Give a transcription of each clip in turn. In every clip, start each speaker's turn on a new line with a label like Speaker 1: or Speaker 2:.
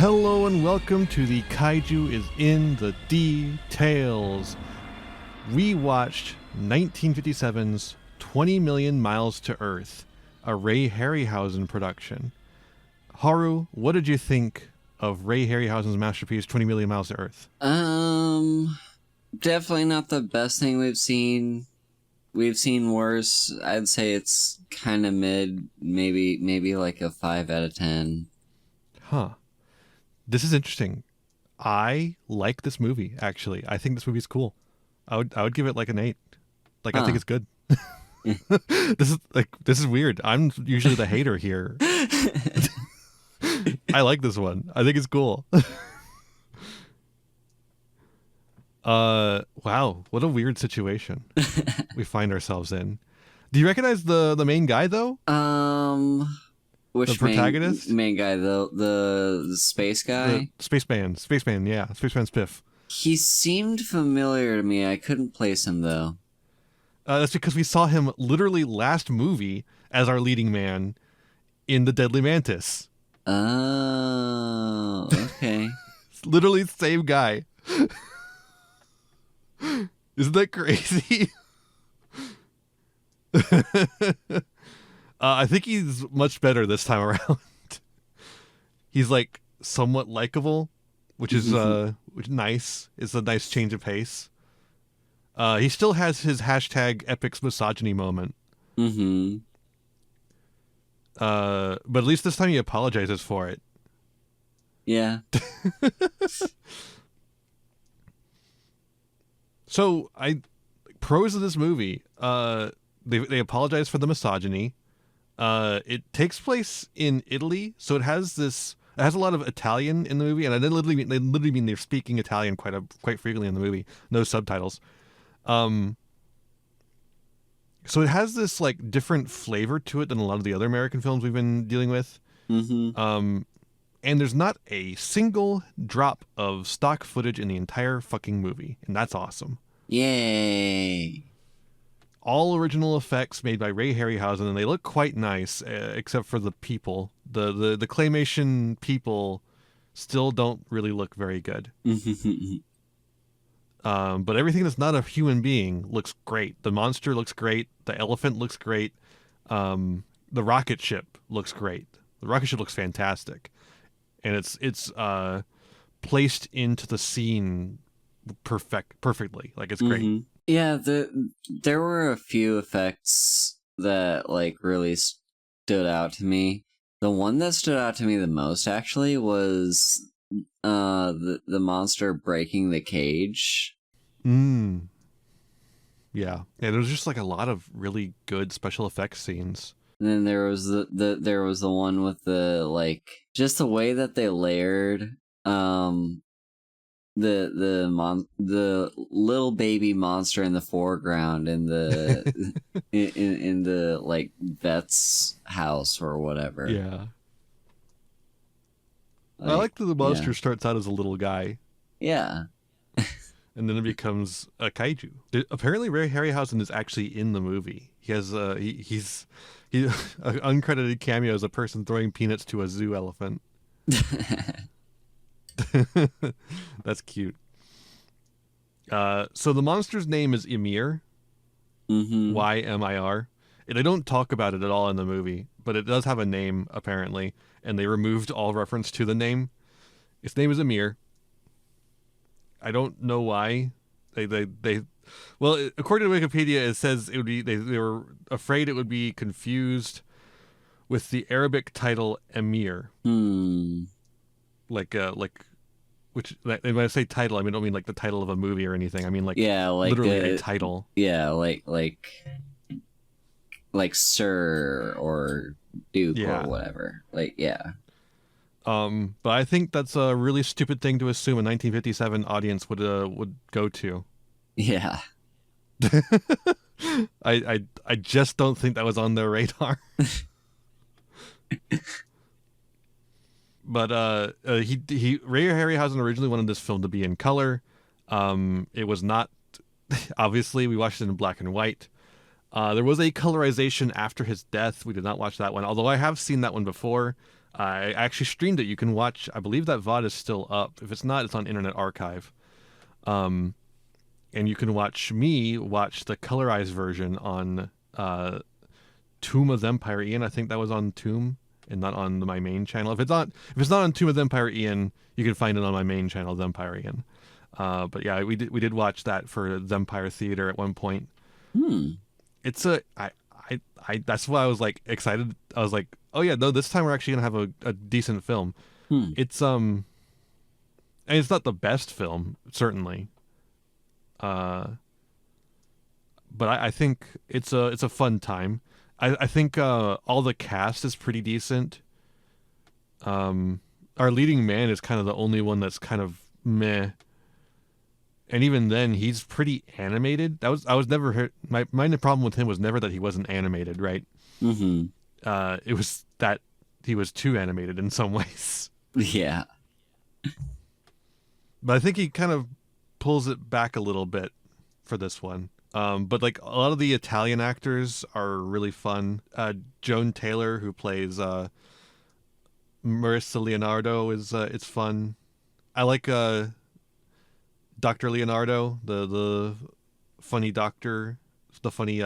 Speaker 1: Hello and welcome to the Kaiju is in the Details. We watched 1957's 20 Million Miles to Earth, a Ray Harryhausen production. Haru, what did you think of Ray Harryhausen's masterpiece 20 Million Miles to Earth?
Speaker 2: Definitely not the best thing we've seen. We've seen worse. I'd say it's kind of mid, maybe like a 5 out of 10.
Speaker 1: Huh. This is interesting. I like this movie, actually. I think this movie's cool. I would give it like an 8. Like, I think it's good. This is weird. I'm usually the hater here. I like this one. I think it's cool. Wow, what a weird situation we find ourselves in. Do you recognize the main guy though?
Speaker 2: Which
Speaker 1: the protagonist?
Speaker 2: Main guy, the space guy?
Speaker 1: The spaceman, yeah. Spaceman Spiff.
Speaker 2: He seemed familiar to me. I couldn't place him though.
Speaker 1: That's because we saw him literally last movie as our leading man in The Deadly Mantis.
Speaker 2: Oh, okay.
Speaker 1: It's literally the same guy. Isn't that crazy? I think he's much better this time around. He's like somewhat likable, which is nice. It's a nice change of pace. He still has his hashtag epics misogyny moment.
Speaker 2: Mm-hmm.
Speaker 1: But at least this time he apologizes for it.
Speaker 2: Yeah.
Speaker 1: So pros of this movie, they apologize for the misogyny. It takes place in Italy, so it has a lot of Italian in the movie, and they literally mean they're speaking Italian quite frequently in the movie, no subtitles. So it has this like different flavor to it than a lot of the other American films we've been dealing with.
Speaker 2: Mm-hmm.
Speaker 1: And there's not a single drop of stock footage in the entire fucking movie, and that's awesome.
Speaker 2: Yay.
Speaker 1: All original effects made by Ray Harryhausen, and they look quite nice, except for the people. The claymation people still don't really look very good. But everything that's not a human being looks great. The monster looks great. The elephant looks great. The rocket ship looks great. The rocket ship looks fantastic. And it's placed into the scene perfectly. Like, it's great.
Speaker 2: Yeah, there were a few effects that like really stood out to me. The one that stood out to me the most actually was the monster breaking the cage.
Speaker 1: Yeah, there was just like a lot of really good special effects scenes.
Speaker 2: And then there was the one with the like just the way that they layered the little baby monster in the foreground in the in the like vet's house or whatever.
Speaker 1: Yeah. I like that the monster starts out as a little guy.
Speaker 2: Yeah.
Speaker 1: And then it becomes a kaiju. Apparently Ray Harryhausen is actually in the movie. He has he's an uncredited cameo as a person throwing peanuts to a zoo elephant. That's cute. So the monster's name is Ymir. Ymir. They don't talk about it at all in the movie, but it does have a name apparently, and they removed all reference to the name. Its name is Ymir. I don't know why. Well, according to Wikipedia, it says it would be they were afraid it would be confused with the Arabic title Emir. Which when I say title, I don't mean like the title of a movie or anything. I mean like literally a title.
Speaker 2: Yeah, like Sir or Duke or whatever. Like
Speaker 1: But I think that's a really stupid thing to assume a 1957 audience would go to.
Speaker 2: Yeah.
Speaker 1: I just don't think that was on their radar. But Ray Harryhausen originally wanted this film to be in color. It was not. Obviously, we watched it in black and white. There was a colorization after his death. We did not watch that one, although I have seen that one before. I actually streamed it. You can watch. I believe that VOD is still up. If it's not, it's on Internet Archive. And you can watch me watch the colorized version on Tomb of the Empire Ian. I think that was on Tomb and not on my main channel. If it's not on Tomb of the Empire Ian, you can find it on my main channel, the Empire Ian. But yeah, we did watch that for the Empire Theater at one point. It's I that's why I was like excited. I was like, oh yeah, no, this time we're actually gonna have a decent film. It's and it's not the best film, certainly. But I think it's a fun time. I think all the cast is pretty decent. Our leading man is kind of the only one that's kind of meh. And even then, he's pretty animated. I was never hurt. My problem with him was never that he wasn't animated, right? It was that he was too animated in some ways.
Speaker 2: Yeah.
Speaker 1: But I think he kind of pulls it back a little bit for this one. But like a lot of the Italian actors are really fun. Joan Taylor, who plays Marissa Leonardo, is it's fun. I like Dr. Leonardo, the funny doctor, the funny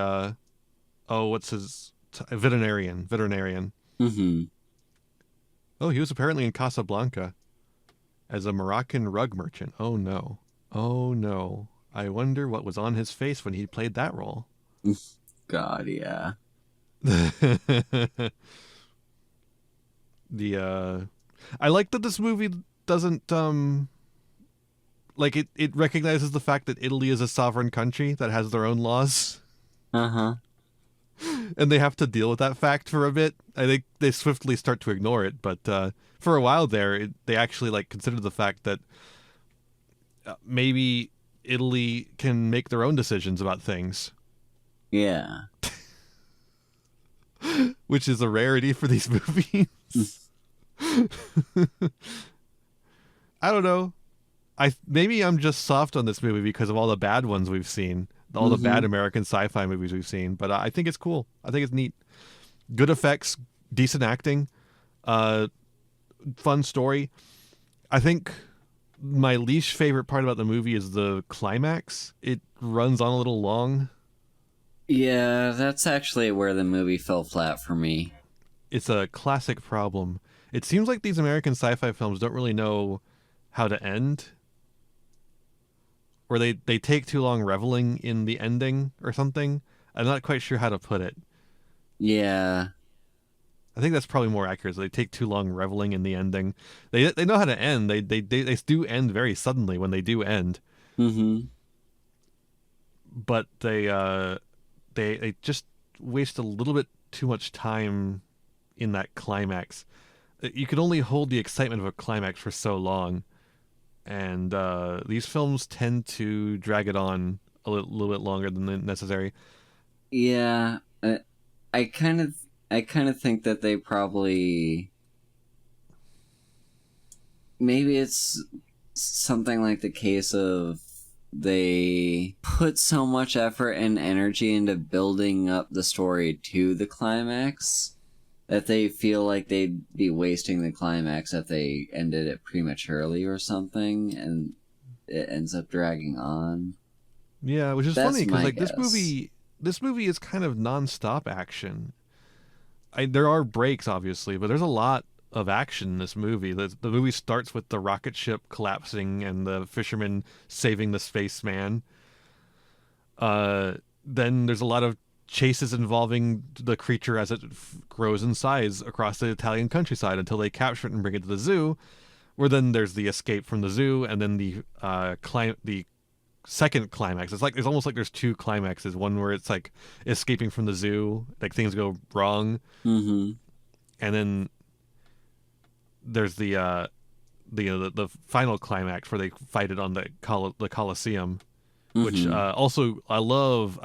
Speaker 1: what's his veterinarian. Oh, he was apparently in Casablanca as a Moroccan rug merchant. Oh no. I wonder what was on his face when he played that role.
Speaker 2: God, yeah.
Speaker 1: I like that this movie doesn't like it recognizes the fact that Italy is a sovereign country that has their own laws. And they have to deal with that fact for a bit. I think they swiftly start to ignore it, but for a while there, they actually like considered the fact that maybe Italy can make their own decisions about things.
Speaker 2: Yeah.
Speaker 1: Which is a rarity for these movies. I don't know. Maybe I'm just soft on this movie because of all the bad ones we've seen, all the bad American sci-fi movies we've seen. But I think it's cool. I think it's neat. Good effects, decent acting, fun story. I think my least favorite part about the movie is the climax. It runs on a little long.
Speaker 2: Yeah, that's actually where the movie fell flat for me.
Speaker 1: It's a classic problem. It seems like these American sci-fi films don't really know how to end. Or they take too long reveling in the ending or something. I'm not quite sure how to put it.
Speaker 2: Yeah.
Speaker 1: I think that's probably more accurate. So they take too long reveling in the ending. They know how to end. They do end very suddenly when they do end. But they just waste a little bit too much time in that climax. You can only hold the excitement of a climax for so long. And these films tend to drag it on a little bit longer than necessary.
Speaker 2: Yeah, I kind of think that they probably, maybe it's something like the case of they put so much effort and energy into building up the story to the climax that they feel like they'd be wasting the climax if they ended it prematurely or something, and it ends up dragging on.
Speaker 1: Yeah, which is funny because like
Speaker 2: guess.
Speaker 1: this movie is kind of non-stop action. There are breaks, obviously, but there's a lot of action in this movie. The movie starts with the rocket ship collapsing and the fisherman saving the spaceman. Then there's a lot of chases involving the creature as it grows in size across the Italian countryside until they capture it and bring it to the zoo, where then there's the escape from the zoo, and then the second climax. It's almost like there's two climaxes. One where it's like escaping from the zoo, like things go wrong, and then there's the final climax where they fight it on the Colosseum. Which also I love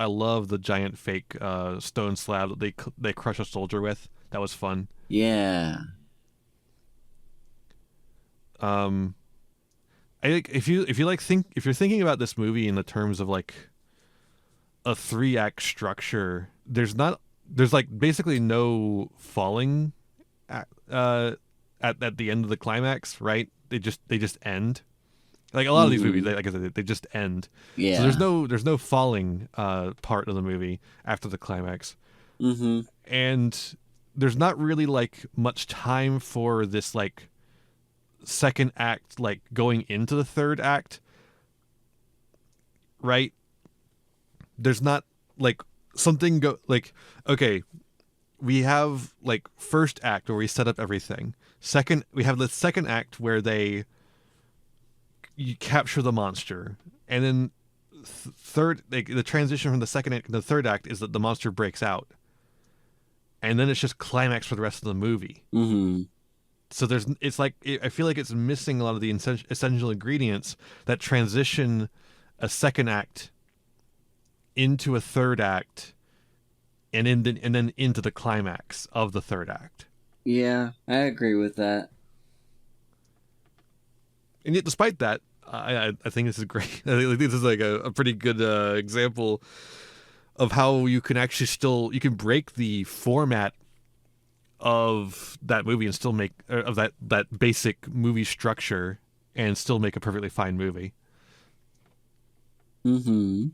Speaker 1: the giant fake stone slab that they crush a soldier with. That was fun.
Speaker 2: Yeah.
Speaker 1: I think if you're thinking about this movie in the terms of like a 3-act structure, there's like basically no falling at the end of the climax, right? They just end. Like a lot of these movies, like I said, they just end.
Speaker 2: Yeah.
Speaker 1: So there's no falling part of the movie after the climax.
Speaker 2: Mm-hmm.
Speaker 1: And there's not really like much time for this like second act, like going into the third act, right? There's not like something okay, we have like first act where we set up everything. Second, we have the second act where you capture the monster, and then third, like the transition from the second act to the third act is that the monster breaks out, and then it's just climax for the rest of the movie.
Speaker 2: Mm-hmm.
Speaker 1: So I feel like it's missing a lot of the essential ingredients that transition a second act into a third act, and then into the climax of the third act.
Speaker 2: Yeah, I agree with that.
Speaker 1: And yet, despite that, I think this is great. I think this is like a pretty good example of how you can actually you can break the format of that movie and still make of that basic movie structure and still make a perfectly fine movie.
Speaker 2: Mm-hmm.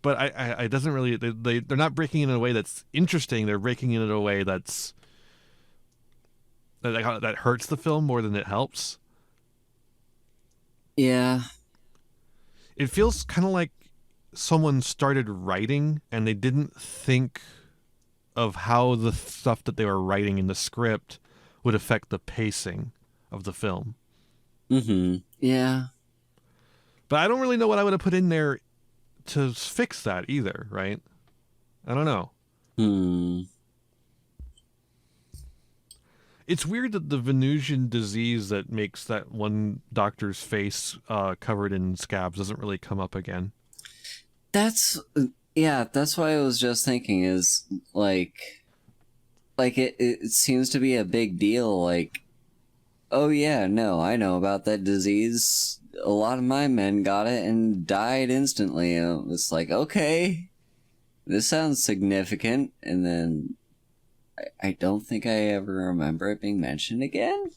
Speaker 1: But I doesn't really they're not breaking it in a way that's interesting. They're breaking it in a way that hurts the film more than it helps.
Speaker 2: Yeah.
Speaker 1: It feels kind of like someone started writing and they didn't think of how the stuff that they were writing in the script would affect the pacing of the film.
Speaker 2: Mm-hmm. Yeah.
Speaker 1: But I don't really know what I would have put in there to fix that either, right? I don't know. It's weird that the Venusian disease that makes that one doctor's face covered in scabs doesn't really come up again.
Speaker 2: That's what I was just thinking is like it seems to be a big deal. Like, oh yeah, no, I know about that disease. A lot of my men got it and died instantly. And it's like, okay, this sounds significant. And then I don't think I ever remember it being mentioned again.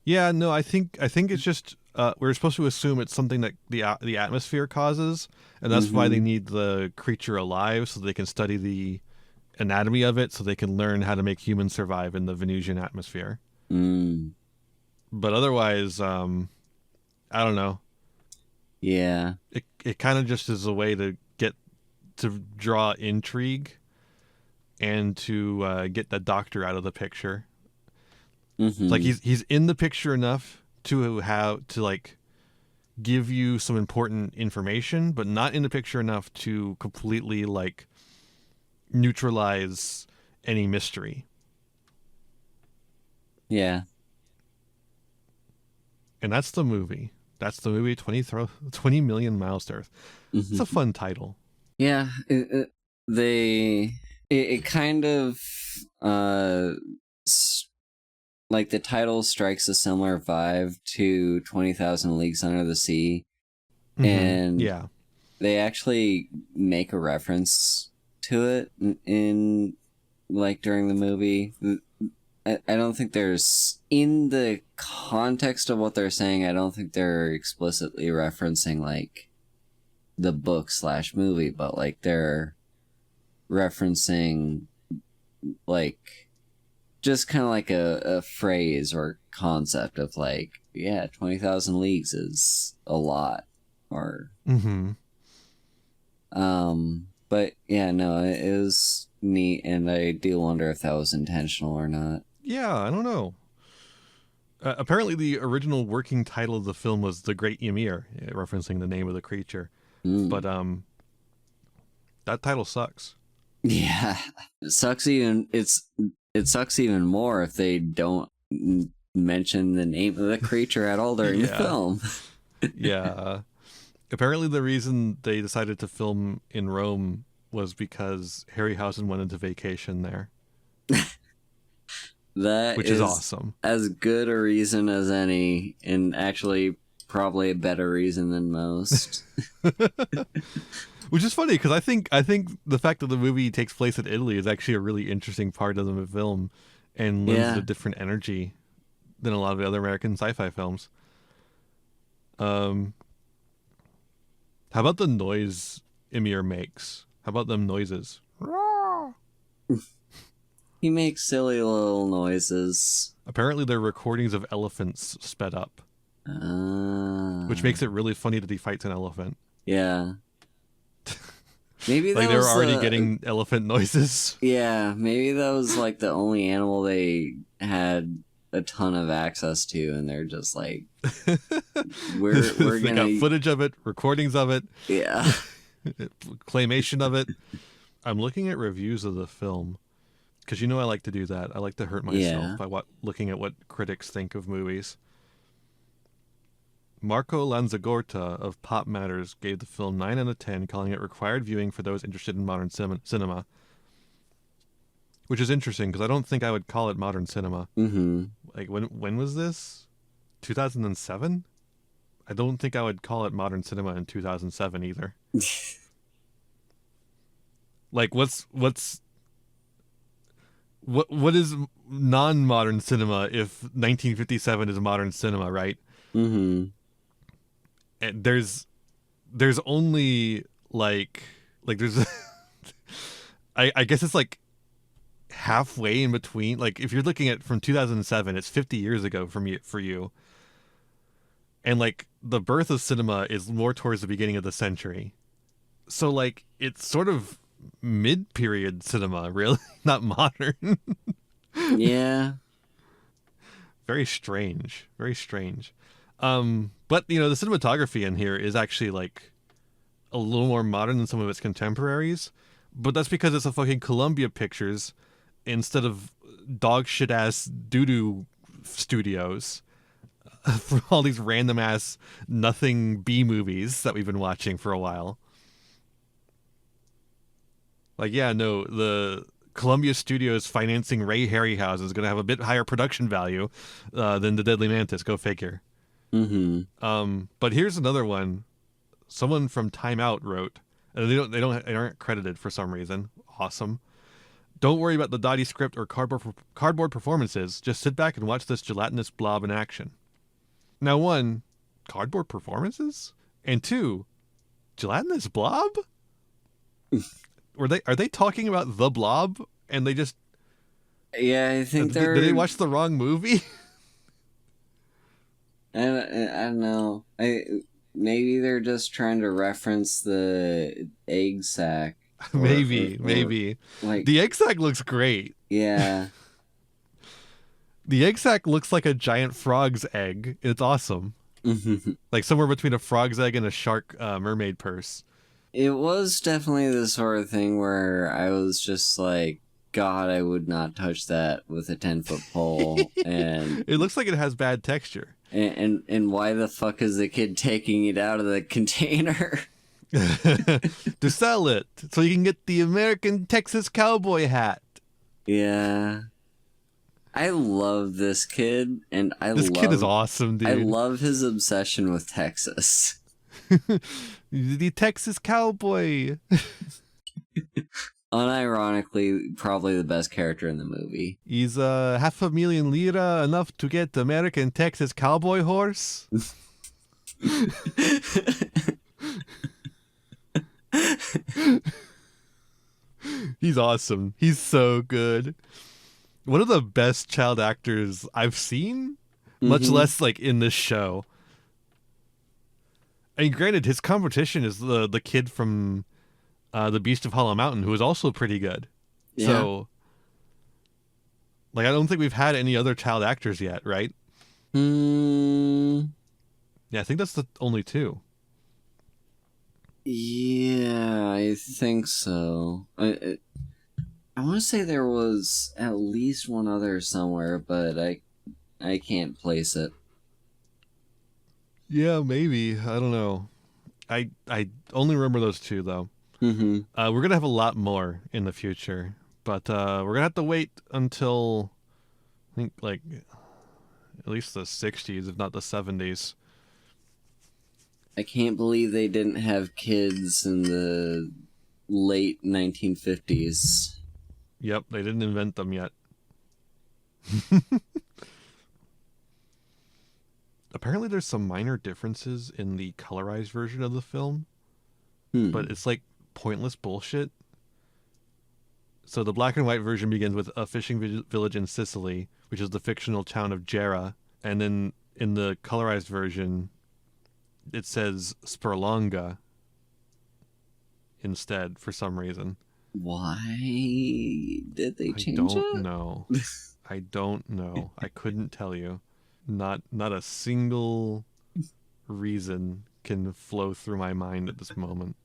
Speaker 1: Yeah, no, I think it's just we're supposed to assume it's something that the atmosphere causes, and that's why they need the creature alive so they can study the anatomy of it, so they can learn how to make humans survive in the Venusian atmosphere. But otherwise, I don't know.
Speaker 2: Yeah,
Speaker 1: it kind of just is a way to draw intrigue and to get the doctor out of the picture. Like he's in the picture enough to like give you some important information, but not in the picture enough to completely like neutralize any mystery.
Speaker 2: Yeah.
Speaker 1: And that's the movie. That's the movie 20 Million Miles to Earth. It's a fun title.
Speaker 2: Yeah, it kind of like the title strikes a similar vibe to 20,000 Leagues Under the Sea. And
Speaker 1: yeah,
Speaker 2: they actually make a reference to it in like during the movie. I don't think there's, in the context of what they're saying, I don't think they're explicitly referencing like the book / movie, but like they're referencing like just kind of like a phrase or concept of like, yeah, 20,000 leagues is a lot, or but yeah, no, it was neat, and I do wonder if that was intentional or not.
Speaker 1: Yeah, I don't know. Apparently the original working title of the film was The Great Ymir, referencing the name of the creature. But that title sucks.
Speaker 2: Yeah, it sucks even more if they don't mention the name of the creature at all during the film.
Speaker 1: Yeah. Apparently the reason they decided to film in Rome was because Harryhausen went into vacation there.
Speaker 2: Which
Speaker 1: is awesome.
Speaker 2: As good a reason as any, and actually probably a better reason than most.
Speaker 1: Which is funny because I think the fact that the movie takes place in Italy is actually a really interesting part of the film, and lends it
Speaker 2: Yeah.
Speaker 1: a different energy than a lot of the other American sci-fi films. How about the noise Ymir makes? How about them noises?
Speaker 2: He makes silly little noises.
Speaker 1: Apparently, they're recordings of elephants sped up, which makes it really funny that he fights an elephant.
Speaker 2: Yeah. Maybe
Speaker 1: Like
Speaker 2: that
Speaker 1: they were
Speaker 2: was
Speaker 1: already getting elephant noises.
Speaker 2: yeah, maybe that was like the only animal they had a ton of access to, and they're just like, we're
Speaker 1: They got
Speaker 2: gonna
Speaker 1: footage of it, recordings of it,
Speaker 2: yeah.
Speaker 1: claymation of it. I'm looking at reviews of the film because I like to do that. I like to hurt myself
Speaker 2: Yeah.
Speaker 1: by looking at what critics think of movies. Marco Lanzagorta of Pop Matters gave the film 9 out of 10, calling it required viewing for those interested in modern cinema. Which is interesting because I don't think I would call it modern cinema.
Speaker 2: Mm-hmm.
Speaker 1: Like when was this? 2007? I don't think I would call it modern cinema in 2007 either. Like what is non-modern cinema if 1957 is modern cinema, right?
Speaker 2: Mm-hmm.
Speaker 1: And there's only like there's I guess it's like halfway in between. Like if you're looking at from 2007, it's 50 years ago for you. And like the birth of cinema is more towards the beginning of the century. So like it's sort of mid-period cinema, really, not modern.
Speaker 2: Yeah.
Speaker 1: Very strange. Very strange. But the cinematography in here is actually like a little more modern than some of its contemporaries. But that's because it's a fucking Columbia Pictures instead of dog shit ass doo-doo studios for all these random ass nothing B movies that we've been watching for a while. Like, yeah, no, the Columbia Studios financing Ray Harryhausen is going to have a bit higher production value than The Deadly Mantis. Go figure.
Speaker 2: Mm-hmm.
Speaker 1: But here's another one. Someone from Time Out wrote, and they aren't credited for some reason. Awesome. Don't worry about the dotty script or cardboard performances. Just sit back and watch this gelatinous blob in action. Now, one, cardboard performances, and two, gelatinous blob. Are they talking about the Blob? And they just
Speaker 2: Yeah, I think
Speaker 1: did they watch the wrong movie?
Speaker 2: I don't know. Maybe they're just trying to reference the egg sack.
Speaker 1: Maybe.
Speaker 2: Like
Speaker 1: The egg sack looks great.
Speaker 2: yeah.
Speaker 1: The egg sack looks like a giant frog's egg. It's awesome. Like somewhere between a frog's egg and a shark mermaid purse.
Speaker 2: It was definitely the sort of thing where I was just like, God, I would not touch that with a 10-foot pole. And
Speaker 1: It looks like it has bad texture.
Speaker 2: and why the fuck is the kid taking it out of the container?
Speaker 1: To sell it so you can get the American Texas cowboy hat.
Speaker 2: Yeah. I love this kid, and
Speaker 1: This kid is awesome, dude.
Speaker 2: I love his obsession with Texas.
Speaker 1: The Texas cowboy.
Speaker 2: Unironically, probably the best character in the movie.
Speaker 1: He's 500,000 lira, enough to get the American Texas cowboy horse. He's awesome. He's so good. One of the best child actors I've seen, much less like in this show. And granted, his competition is the kid from The Beast of Hollow Mountain, who is also pretty good.
Speaker 2: Yeah.
Speaker 1: So, like, I don't think we've had any other child actors yet, right?
Speaker 2: Hmm.
Speaker 1: Yeah, I think that's the only two.
Speaker 2: Yeah, I think so. I want to say there was at least one other somewhere, but I can't place it.
Speaker 1: Yeah, maybe. I don't know. I only remember those two, though.
Speaker 2: Mm-hmm.
Speaker 1: We're gonna have a lot more in the future, but we're gonna have to wait until I think like at least the 60s, if not the 70s.
Speaker 2: I can't believe they didn't have kids in the late 1950s.
Speaker 1: Yep, they didn't invent them yet. Apparently, there's some minor differences in the colorized version of the film, but it's like pointless bullshit. So the black and white version begins with a fishing village in Sicily, which is the fictional town of Gera, and then in the colorized version, it says Sperlonga instead for some reason.
Speaker 2: Why did they change it?
Speaker 1: I don't know. I don't know. I couldn't tell you. Not a single reason can flow through my mind at this moment.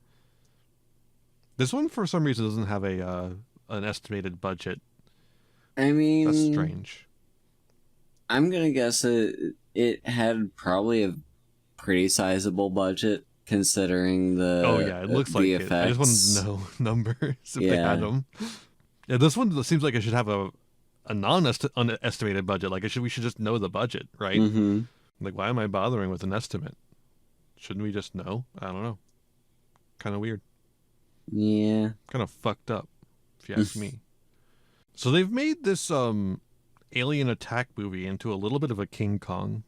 Speaker 1: This one, for some reason, doesn't have an estimated budget.
Speaker 2: I mean,
Speaker 1: that's strange.
Speaker 2: I'm gonna guess it had probably a pretty sizable budget considering the
Speaker 1: it looks like
Speaker 2: effects.
Speaker 1: It. I just wanted to know numbers if they had them. Yeah, this one seems like it should have a non-estimated budget. Like we should just know the budget, right?
Speaker 2: Mm-hmm.
Speaker 1: Like, why am I bothering with an estimate? Shouldn't we just know? I don't know. Kind of weird.
Speaker 2: Yeah.
Speaker 1: Kind of fucked up, if you ask me. So they've made this alien attack movie into a little bit of a King Kong.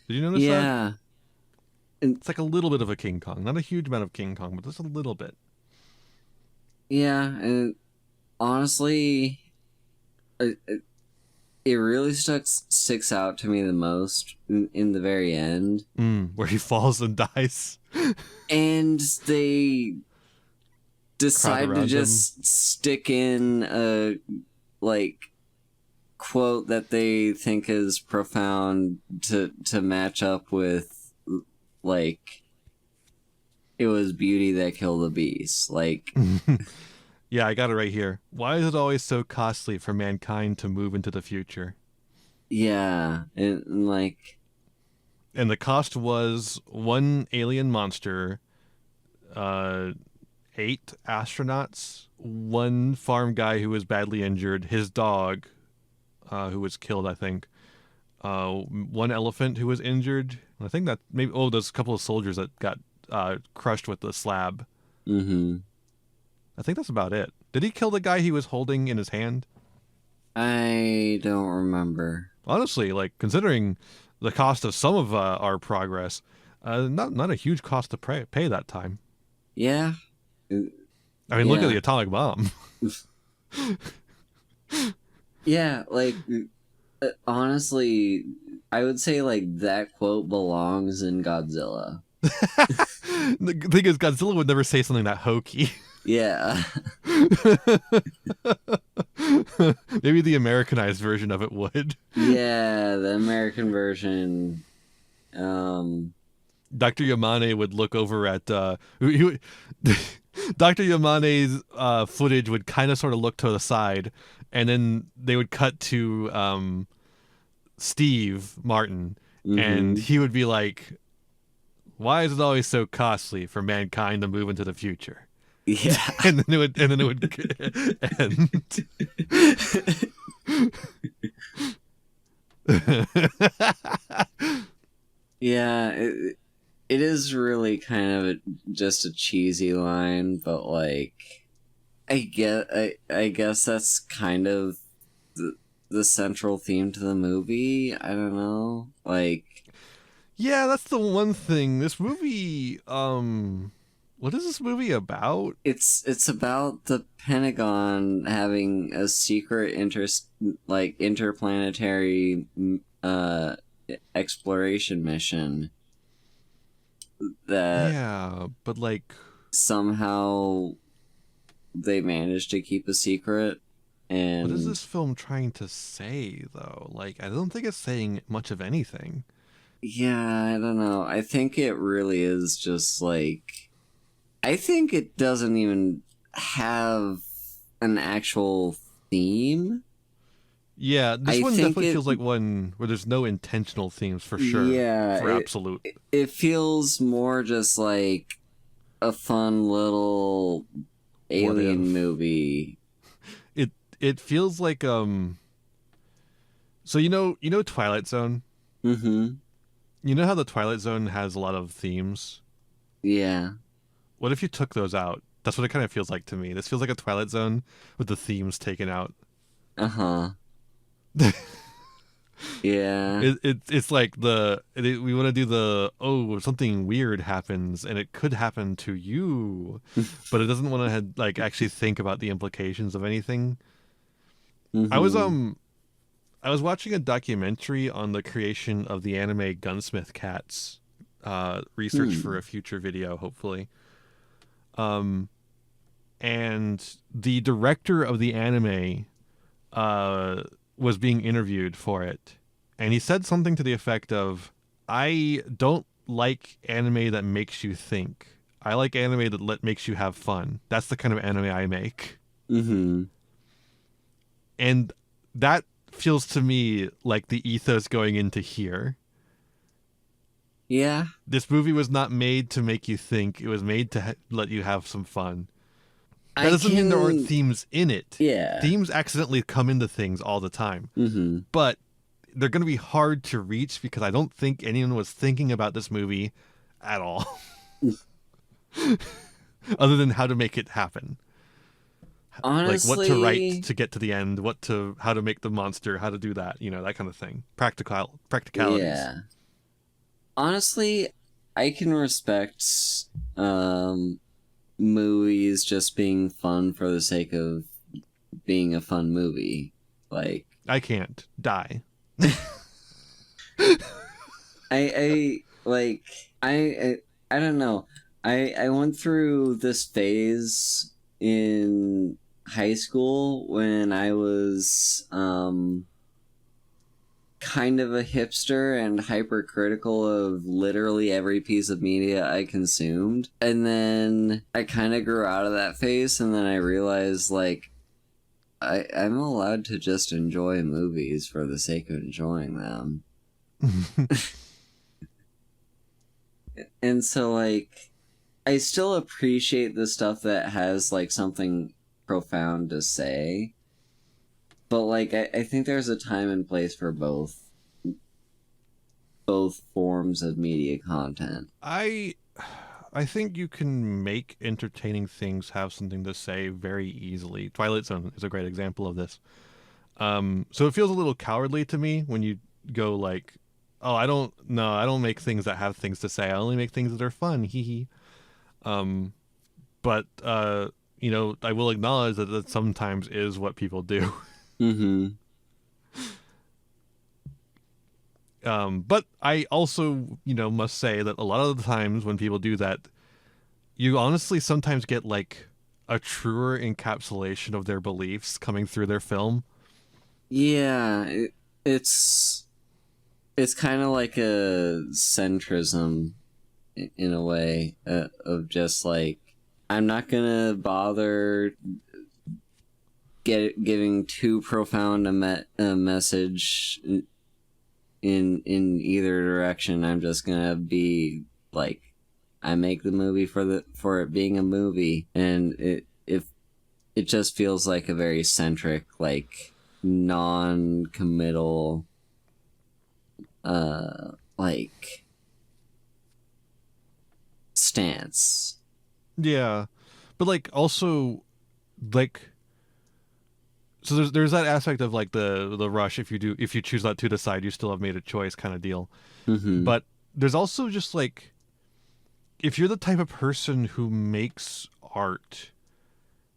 Speaker 1: Did you notice that?
Speaker 2: Yeah.
Speaker 1: It's like a little bit of a King Kong. Not a huge amount of King Kong, but just a little bit.
Speaker 2: Yeah, and honestly, it really sticks out to me the most in the very end.
Speaker 1: Where he falls and dies.
Speaker 2: And they decide to just stick in a, like, quote that they think is profound to match up with, like, it was beauty that killed the beast. Like...
Speaker 1: Yeah, I got it right here. Why is it always so costly for mankind to move into the future?
Speaker 2: Yeah, and like...
Speaker 1: And the cost was 1 alien monster, 8 astronauts, 1 farm guy who was badly injured, his dog, who was killed, I think, 1 elephant who was injured. I think that maybe... Oh, there's a couple of soldiers that got crushed with the slab.
Speaker 2: Mm-hmm.
Speaker 1: I think that's about it. Did he kill the guy he was holding in his hand?
Speaker 2: I don't remember.
Speaker 1: Honestly, like, considering the cost of some of our progress, not a huge cost to pay that time.
Speaker 2: Yeah.
Speaker 1: I mean, look at the atomic bomb.
Speaker 2: Yeah, like, honestly, I would say, like, that quote belongs in Godzilla.
Speaker 1: The thing is, Godzilla would never say something that hokey.
Speaker 2: Yeah.
Speaker 1: Maybe the Americanized version of it would.
Speaker 2: Yeah, the American version.
Speaker 1: Dr. Yamane would look over at Dr. Yamane's footage would kind of sort of look to the side, and then they would cut to Steve Martin, and he would be like, "Why is it always so costly for mankind to move into the future?"
Speaker 2: Yeah.
Speaker 1: and then it would end.
Speaker 2: Yeah, it is really kind of just a cheesy line, but like, I guess that's kind of the central theme to the movie. I don't know, like.
Speaker 1: Yeah, that's the one thing. This movie, what is this movie about?
Speaker 2: It's about the Pentagon having a secret interplanetary exploration mission that
Speaker 1: but like
Speaker 2: somehow they managed to keep a secret. And
Speaker 1: what is this film trying to say, though? Like, I don't think it's saying much of anything.
Speaker 2: Yeah, I don't know. I think it really is just like, I think it doesn't even have an actual theme.
Speaker 1: Yeah, this one definitely feels like one where there's no intentional themes for sure.
Speaker 2: Yeah,
Speaker 1: for absolute.
Speaker 2: It feels more just like a fun little alien movie.
Speaker 1: It feels like so you know Twilight Zone?
Speaker 2: Mm-hmm.
Speaker 1: You know how the Twilight Zone has a lot of themes?
Speaker 2: Yeah.
Speaker 1: What if you took those out? That's what it kind of feels like to me. This feels like a Twilight Zone with the themes taken out.
Speaker 2: Uh-huh. Yeah.
Speaker 1: It's like we want to do the, oh, something weird happens and it could happen to you, but it doesn't want to like actually think about the implications of anything. I was
Speaker 2: Mm-hmm.
Speaker 1: I was watching a documentary on the creation of the anime Gunsmith Cats, research for
Speaker 2: Hmm.
Speaker 1: a future video, hopefully. Um, and the director of the anime was being interviewed for it, and he said something to the effect of, "I don't like anime that makes you think. I like anime that makes you have fun. That's the kind of anime I make."
Speaker 2: Mm-hmm.
Speaker 1: And that feels to me like the ethos going into here.
Speaker 2: Yeah.
Speaker 1: This movie was not made to make you think. It was made to let you have some fun. That
Speaker 2: I
Speaker 1: doesn't mean there aren't
Speaker 2: can.
Speaker 1: themes in it.
Speaker 2: Yeah.
Speaker 1: Themes accidentally come into things all the time.
Speaker 2: Mm-hmm.
Speaker 1: But they're going to be hard to reach because I don't think anyone was thinking about this movie at all. Other than how to make it happen. Like what to write
Speaker 2: Honestly,
Speaker 1: to get to the end, how to make the monster, how to do that, that kind of thing. Practicalities.
Speaker 2: yeah. Honestly, I can respect um movies just being fun for the sake of being a fun movie. Like
Speaker 1: I can't die.
Speaker 2: I like I don't know. I went through this phase in high school when I was kind of a hipster and hypercritical of literally every piece of media I consumed. And then I kind of grew out of that phase, and then I realized, like, I'm allowed to just enjoy movies for the sake of enjoying them. And so, like, I still appreciate the stuff that has, like, something profound to say. But, like, I think there's a time and place for both forms of media content.
Speaker 1: I think you can make entertaining things have something to say very easily. Twilight Zone is a great example of this. So it feels a little cowardly to me when you go like, "Oh, I don't make things that have things to say. I only make things that are fun." Hee hee. Um, but I will acknowledge that sometimes is what people do.
Speaker 2: Mm-hmm.
Speaker 1: But I also, must say that a lot of the times when people do that, you honestly sometimes get like a truer encapsulation of their beliefs coming through their film.
Speaker 2: Yeah, it's it's kind of like a centrism in a way of just like I'm not gonna bother giving too profound a message in either direction. I'm just gonna be like I make the movie for it being a movie, and it just feels like a very centric, like non-committal like stance.
Speaker 1: Yeah, but like also like so there's that aspect of like the rush if you choose not to decide you still have made a choice kind of deal.
Speaker 2: Mm-hmm.
Speaker 1: But there's also just like if you're the type of person who makes art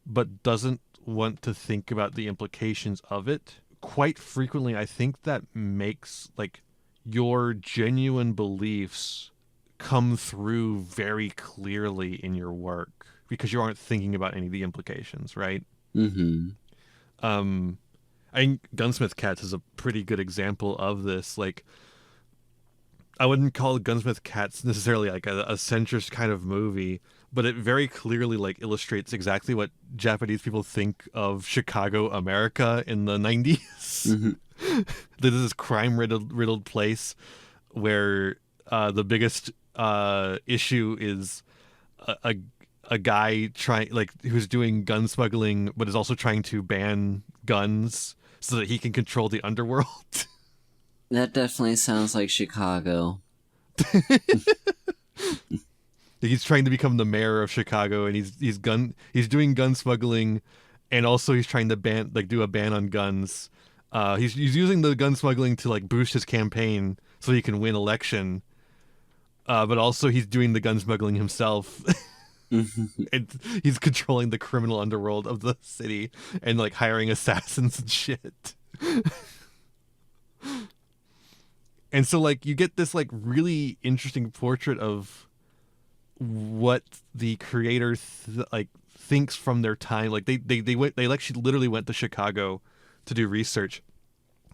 Speaker 1: but doesn't want to think about the implications of it, quite frequently I think that makes like your genuine beliefs come through very clearly in your work because you aren't thinking about any of the implications, right?
Speaker 2: Mm-hmm.
Speaker 1: Um I think Gunsmith Cats is a pretty good example of this. Like I wouldn't call Gunsmith Cats necessarily like a centrist kind of movie, but it very clearly like illustrates exactly what Japanese people think of Chicago, America in the 90s.
Speaker 2: Mm-hmm.
Speaker 1: This is this crime riddled place where the biggest issue is a a guy trying like who's doing gun smuggling, but is also trying to ban guns so that he can control the underworld.
Speaker 2: That definitely sounds like Chicago.
Speaker 1: He's trying to become the mayor of Chicago, and he's doing gun smuggling, and also he's trying to do a ban on guns. He's using the gun smuggling to like boost his campaign so he can win election. But also he's doing the gun smuggling himself. And he's controlling the criminal underworld of the city and like hiring assassins and shit. And so like you get this like really interesting portrait of what the creator like thinks from their time. Like they actually literally went to Chicago to do research.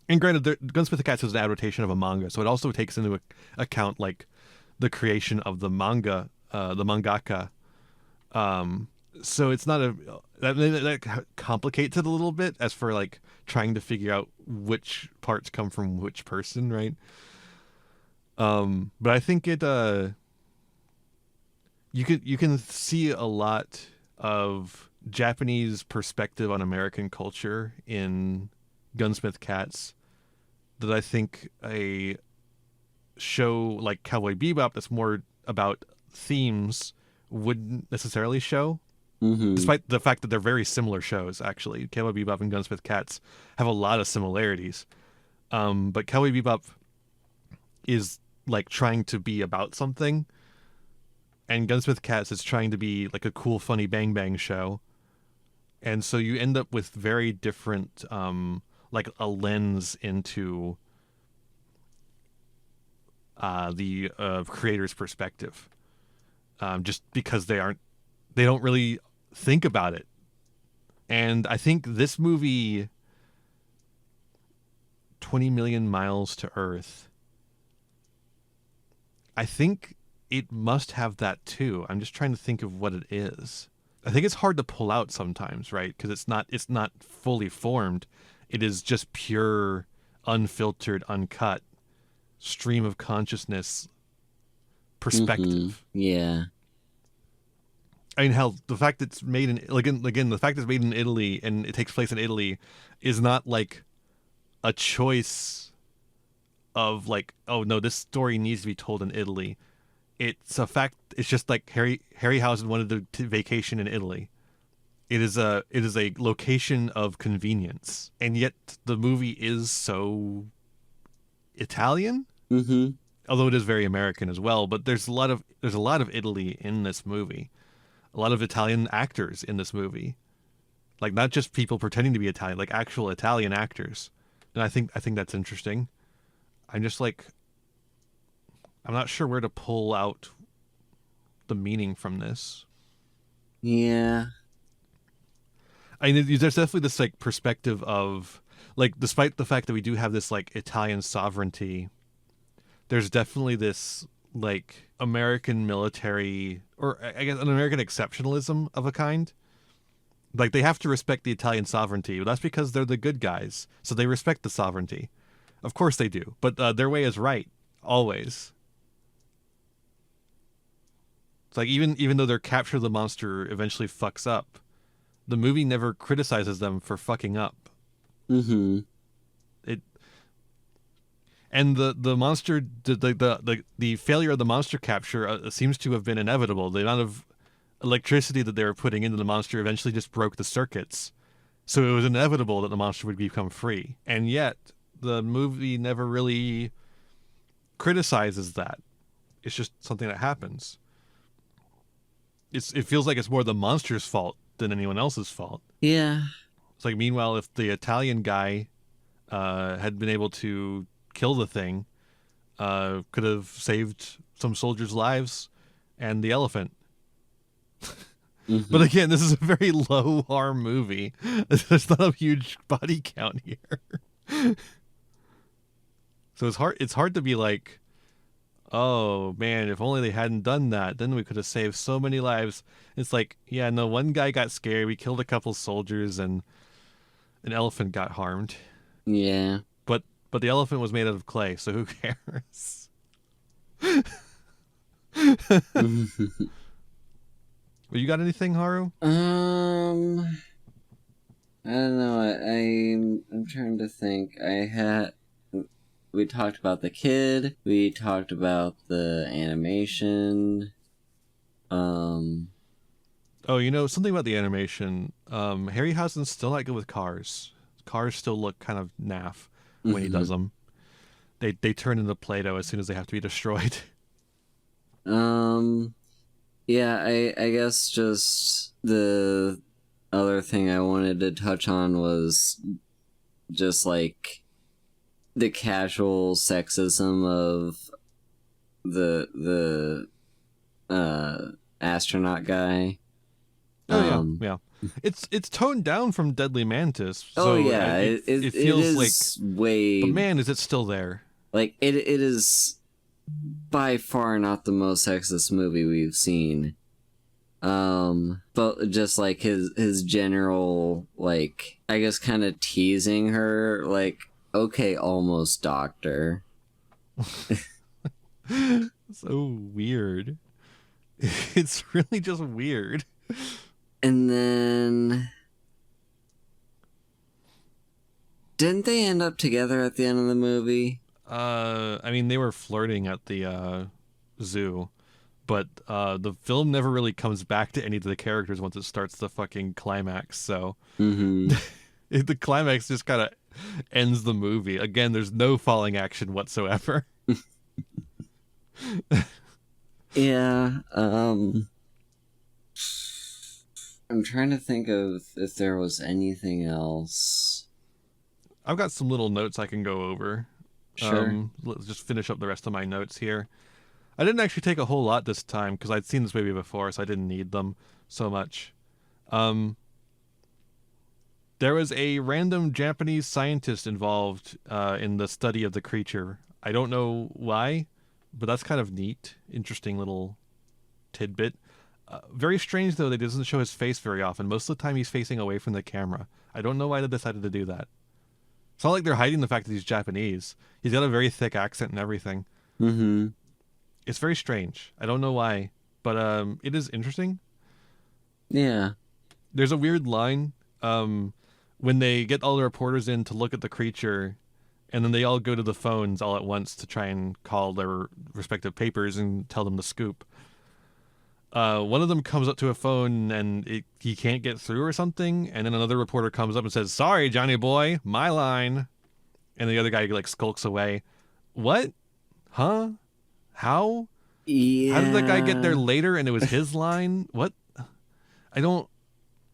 Speaker 1: And granted, Gunsmith the Cats is an adaptation of a manga, so it also takes into account like the creation of the manga, the mangaka. So it's not that complicates it a little bit as for like trying to figure out which parts come from which person, right? But I think it you can see a lot of Japanese perspective on American culture in Gunsmith Cats that I think a show like Cowboy Bebop that's more about themes wouldn't necessarily show. Despite the fact that they're very similar shows, actually. Cowboy Bebop and Gunsmith Cats have a lot of similarities. But Cowboy Bebop is like trying to be about something, and Gunsmith Cats is trying to be like a cool, funny bang bang show. And so you end up with very different, like a lens into the creator's perspective. Just because they don't really think about it. And I think this movie, 20 Million Miles to Earth, I think it must have that too. I'm just trying to think of what it is. I think it's hard to pull out sometimes, right? Because it's not fully formed. It is just pure, unfiltered, uncut stream of consciousness perspective.
Speaker 2: Yeah.
Speaker 1: I mean, hell, the fact it's made in again, the fact it's made in Italy and it takes place in Italy is not like a choice of like, oh no, this story needs to be told in Italy. It's a fact. It's just like Harryhausen wanted to vacation in Italy. It is a location of convenience, and yet the movie is so Italian. Although it is very American as well. But there's a lot of Italy in this movie. A lot of Italian actors in this movie, like not just people pretending to be Italian, like actual Italian actors. And I think that's interesting. I'm just like, I'm not sure where to pull out the meaning from this.
Speaker 2: Yeah.
Speaker 1: I mean, there's definitely this like perspective of like, despite the fact that we do have this like Italian sovereignty, there's definitely this like American military, or I guess an American exceptionalism of a kind. Like they have to respect the Italian sovereignty, but that's because they're the good guys, so they respect the sovereignty. Of course they do, but their way is right always. It's like even though their capture of the monster eventually fucks up, the movie never criticizes them for fucking up. And the monster, the failure of the monster capture seems to have been inevitable. The amount of electricity that they were putting into the monster eventually just broke the circuits. So it was inevitable that the monster would become free. And yet, the movie never really criticizes that. It's just something that happens. It feels like it's more the monster's fault than anyone else's fault.
Speaker 2: Yeah.
Speaker 1: It's like, meanwhile, if the Italian guy had been able to kill the thing, could have saved some soldiers' lives and the elephant. But again, this is a very low harm movie. There's not a huge body count here. So it's hard to be like, oh man, if only they hadn't done that, then we could have saved so many lives. It's like, yeah, no, one guy got scared, we killed a couple soldiers, and an elephant got harmed.
Speaker 2: Yeah.
Speaker 1: But the elephant was made out of clay, so who cares? Well, you got anything, Haru?
Speaker 2: I don't know. I'm trying to think. We talked about the kid. We talked about the animation.
Speaker 1: Oh, you know, something about the animation. Harryhausen's still not good with cars. cars still look kind of naff when he does them. They turn into Play-Doh as soon as they have to be destroyed.
Speaker 2: Yeah, I guess just the other thing I wanted to touch on was just like the casual sexism of the astronaut guy.
Speaker 1: Yeah. It's toned down from Deadly Mantis. So
Speaker 2: it
Speaker 1: feels
Speaker 2: is
Speaker 1: like
Speaker 2: way.
Speaker 1: But man, is it still there?
Speaker 2: Like it is by far not the most sexist movie we've seen. But just like his general, like, I guess kind of teasing her, like, okay, almost doctor.
Speaker 1: So weird. It's really just weird.
Speaker 2: And then didn't they end up together at the end of the movie?
Speaker 1: I mean, they were flirting at the zoo, but the film never really comes back to any of the characters once it starts the fucking climax. So the climax just kind of ends the movie. Again, there's no falling action whatsoever.
Speaker 2: Yeah. I'm trying to think of if there was anything else.
Speaker 1: I've got some little notes I can go over.
Speaker 2: Sure.
Speaker 1: Let's just finish up the rest of my notes here. I didn't actually take a whole lot this time because I'd seen this movie before, so I didn't need them so much. There was a random Japanese scientist involved in the study of the creature. I don't know why, but that's kind of neat. Interesting little tidbit. Very strange, though, that he doesn't show his face very often. Most of the time, he's facing away from the camera. I don't know why they decided to do that. It's not like they're hiding the fact that he's Japanese. He's got a very thick accent and everything. It's very strange. I don't know why, but it is interesting.
Speaker 2: Yeah.
Speaker 1: There's a weird line when they get all the reporters in to look at the creature, and then they all go to the phones all at once to try and call their respective papers and tell them the scoop. One of them comes up to a phone and he can't get through or something, and then another reporter comes up and says, "Sorry, Johnny boy, my line." And the other guy like skulks away. What? Huh? How?
Speaker 2: Yeah.
Speaker 1: How did that guy get there later and it was his line? What? I don't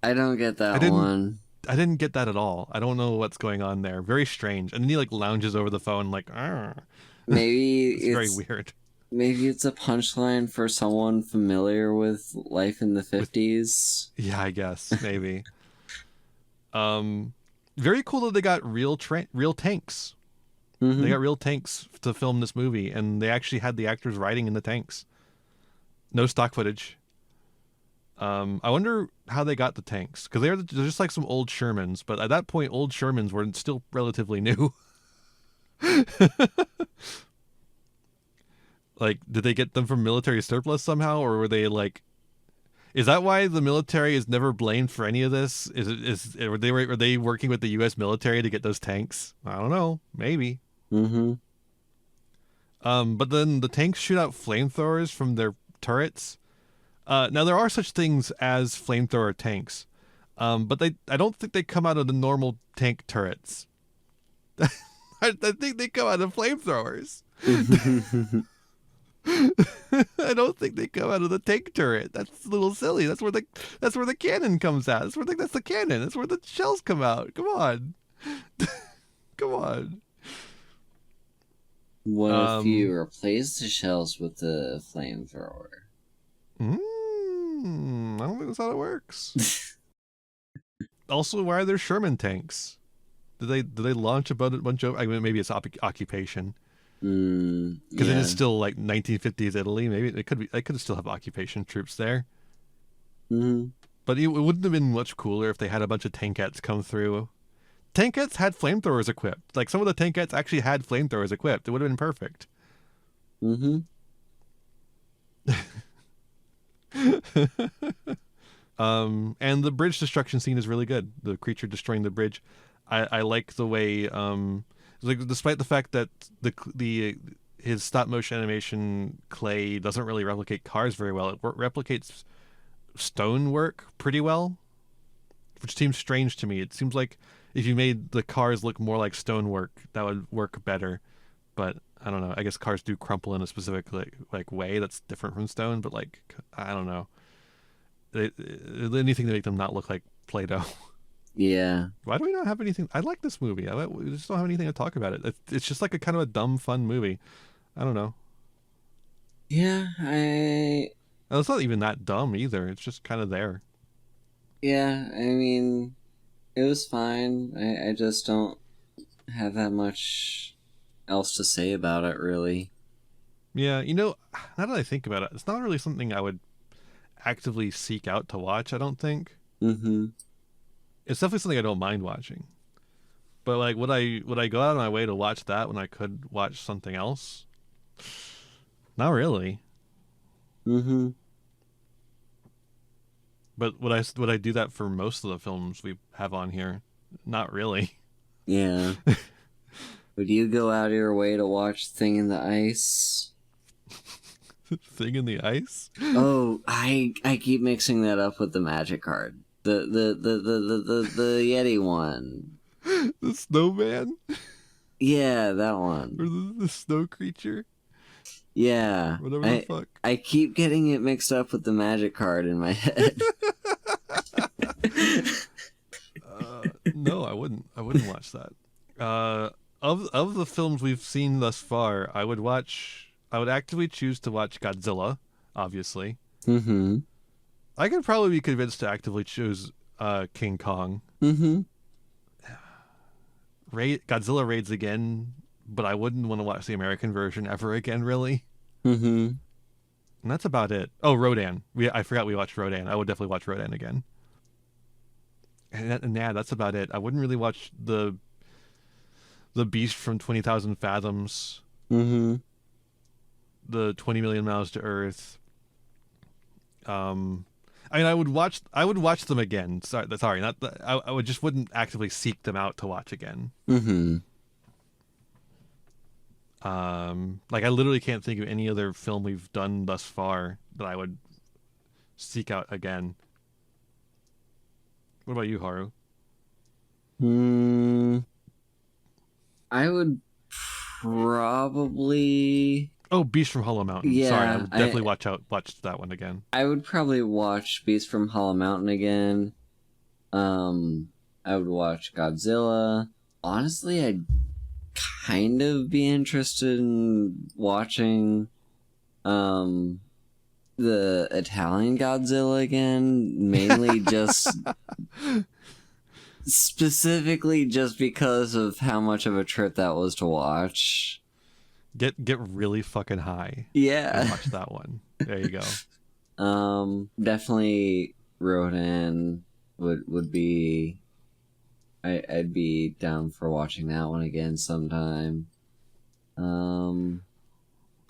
Speaker 2: get that one.
Speaker 1: I didn't get that at all. I don't know what's going on there. Very strange. And then he like lounges over the phone like, "Arr."
Speaker 2: Maybe
Speaker 1: it's very weird.
Speaker 2: Maybe it's a punchline for someone familiar with life in the 50s.
Speaker 1: Yeah, I guess. Maybe. Very cool that they got real tanks. They got real tanks to film this movie, and they actually had the actors riding in the tanks. No stock footage. I wonder how they got the tanks, because they're just like some old Shermans, but at that point, old Shermans were still relatively new. Like, did they get them from military surplus somehow, or were they like? Is that why the military is never blamed for any of this? Were they working with the U.S. military to get those tanks? I don't know. Maybe. But then the tanks shoot out flamethrowers from their turrets. Now there are such things as flamethrower tanks, but I don't think they come out of the normal tank turrets. I think they come out of flamethrowers. I don't think they come out of the tank turret. That's a little silly. That's where the cannon comes out. That's the cannon. That's where the shells come out. Come on. Come on.
Speaker 2: What if you replace the shells with the flamethrower?
Speaker 1: I don't think that's how it works. Also, why are there Sherman tanks? Did they launch a bunch of? I mean, maybe it's occupation. Because it is still like 1950s Italy. Maybe they could still have occupation troops there. But it wouldn't have been much cooler if they had a bunch of tankettes come through. Tankettes had flamethrowers equipped. Like, some of the tankettes actually had flamethrowers equipped. It would have been perfect. And the bridge destruction scene is really good. The creature destroying the bridge. I like the way like, despite the fact that his stop motion animation clay doesn't really replicate cars very well, it replicates stonework pretty well which seems strange to me. It seems like if you made the cars look more like stonework, that would work better. But I don't know. I guess cars do crumple in a specific like way that's different from stone. But like I don't know. Anything to make them not look like Play-Doh.
Speaker 2: Yeah.
Speaker 1: Why do we not have anything? I like this movie. We just don't have anything to talk about it. It's just like a kind of a dumb, fun movie. I don't know.
Speaker 2: Yeah,
Speaker 1: It's not even that dumb either. It's just kind of there.
Speaker 2: Yeah, I mean, it was fine. I just don't have that much else to say about it, really.
Speaker 1: Yeah, now that I think about it, it's not really something I would actively seek out to watch, I don't think.
Speaker 2: Mm-hmm.
Speaker 1: It's definitely something I don't mind watching. But like, would I go out of my way to watch that when I could watch something else? Not really.
Speaker 2: Mm-hmm.
Speaker 1: But would I do that for most of the films we have on here? Not really.
Speaker 2: Yeah. Would you go out of your way to watch Thing in the Ice?
Speaker 1: Thing in the Ice?
Speaker 2: Oh, I keep mixing that up with the Magic card. The Yeti one.
Speaker 1: The snowman?
Speaker 2: Yeah, that one.
Speaker 1: Or the snow creature?
Speaker 2: Yeah.
Speaker 1: Whatever the fuck.
Speaker 2: I keep getting it mixed up with the Magic card in my head.
Speaker 1: No, I wouldn't. I wouldn't watch that. Of the films we've seen thus far, I would actively choose to watch Godzilla, obviously.
Speaker 2: Mm-hmm.
Speaker 1: I could probably be convinced to actively choose King Kong.
Speaker 2: Mm-hmm.
Speaker 1: Godzilla raids again, but I wouldn't want to watch the American version ever again, really.
Speaker 2: Mm-hmm.
Speaker 1: And that's about it. Oh, Rodan. I forgot we watched Rodan. I would definitely watch Rodan again. And yeah, that's about it. I wouldn't really watch the Beast from 20,000 Fathoms.
Speaker 2: Mm-hmm.
Speaker 1: The 20 Million Miles to Earth. I mean, I would watch them again. Sorry, not I would just wouldn't actively seek them out to watch again.
Speaker 2: Mm-hmm.
Speaker 1: Like I literally can't think of any other film we've done thus far that I would seek out again. What about you, Haru?
Speaker 2: I would probably...
Speaker 1: Oh, Beast from Hollow Mountain.
Speaker 2: Yeah,
Speaker 1: sorry, I would definitely watch that one again.
Speaker 2: I would probably watch Beast from Hollow Mountain again. I would watch Godzilla. Honestly, I'd kind of be interested in watching the Italian Godzilla again, mainly just specifically just because of how much of a trip that was to watch.
Speaker 1: Get really fucking high.
Speaker 2: Yeah.
Speaker 1: And watch that one. There you go.
Speaker 2: Definitely Rodan would be... I'd be down for watching that one again sometime.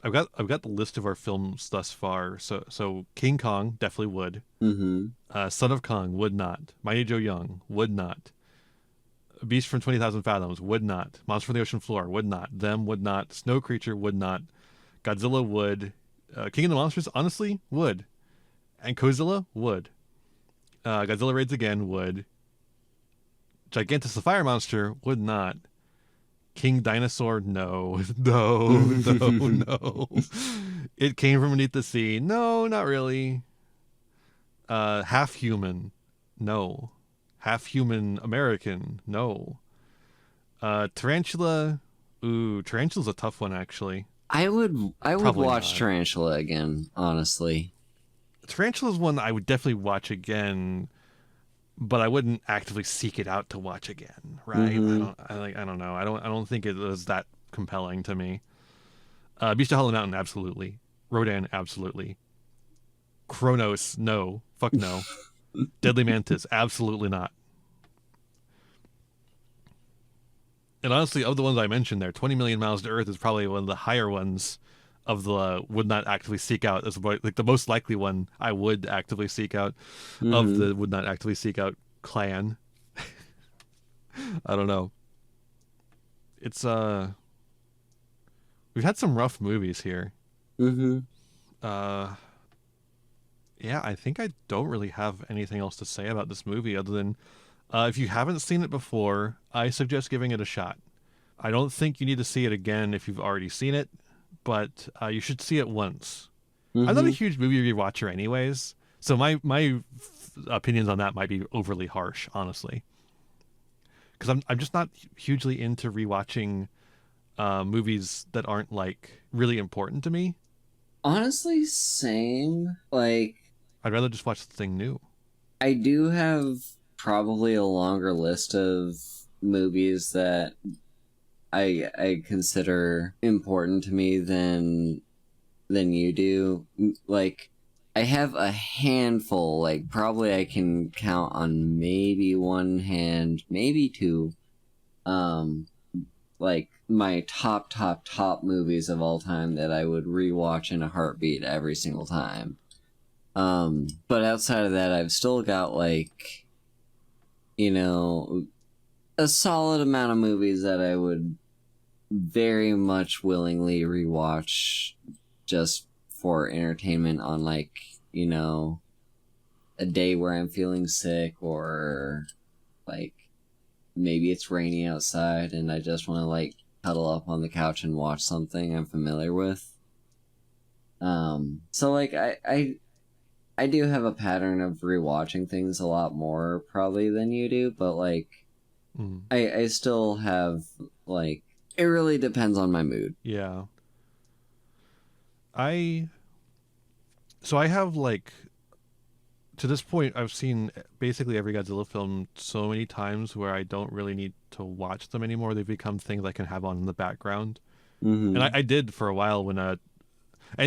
Speaker 1: I've got the list of our films thus far. So King Kong definitely would.
Speaker 2: Mm-hmm.
Speaker 1: Son of Kong would not. Mighty Joe Young would not. Beast from 20,000 Fathoms would not. Monster from the Ocean Floor would not. Them would not. Snow Creature would not. Godzilla would. King of the Monsters honestly would. And Godzilla would. Godzilla Raids Again would. Gigantus the Fire Monster would not. King Dinosaur, no. No. It Came from Beneath the Sea, no, not really. Half Human, no. Half Human American, no. Tarantula, Tarantula's a tough one, actually.
Speaker 2: I would
Speaker 1: Probably
Speaker 2: watch
Speaker 1: not.
Speaker 2: Tarantula again, honestly.
Speaker 1: Tarantula's one I would definitely watch again, but I wouldn't actively seek it out to watch again, right?
Speaker 2: Mhm.
Speaker 1: I don't know. I don't think it was that compelling to me. Beast of Hollow Mountain, absolutely. Rodan, absolutely. Kronos, no. Fuck no. Deadly Mantis, absolutely not. And honestly, of the ones I mentioned there, 20 Million Miles to Earth is probably one of the higher ones of the would not actively seek out. As like the most likely one I would actively seek out of the would not actively seek out clan. I don't know. It's we've had some rough movies here.
Speaker 2: Mm-hmm.
Speaker 1: yeah, I think I don't really have anything else to say about this movie other than if you haven't seen it before, I suggest giving it a shot. I don't think you need to see it again if you've already seen it, but you should see it once. I'm not a
Speaker 2: Mm-hmm.
Speaker 1: huge movie rewatcher, anyways, so my opinions on that might be overly harsh, honestly, because I'm just not hugely into rewatching movies that aren't like really important to me.
Speaker 2: Honestly, same. Like,
Speaker 1: I'd rather just watch something new.
Speaker 2: I do have probably a longer list of movies that I consider important to me than you do. Like, I have a handful. Like, probably I can count on maybe one hand, maybe two. Um, like my top movies of all time that I would rewatch in a heartbeat every single time. But outside of that, I've still got like, you know, a solid amount of movies that I would very much willingly rewatch just for entertainment on, like, you know, a day where I'm feeling sick, or like maybe it's raining outside and I just want to like cuddle up on the couch and watch something I'm familiar with. So like I do have a pattern of rewatching things a lot more probably than you do, but like
Speaker 1: Mm.
Speaker 2: I still have, like, it really depends on my mood.
Speaker 1: Yeah. I so I have like to this point I've seen basically every Godzilla film so many times where I don't really need to watch them anymore. They've become things I can have on in the background. And
Speaker 2: Mm-hmm.
Speaker 1: I did for a while when when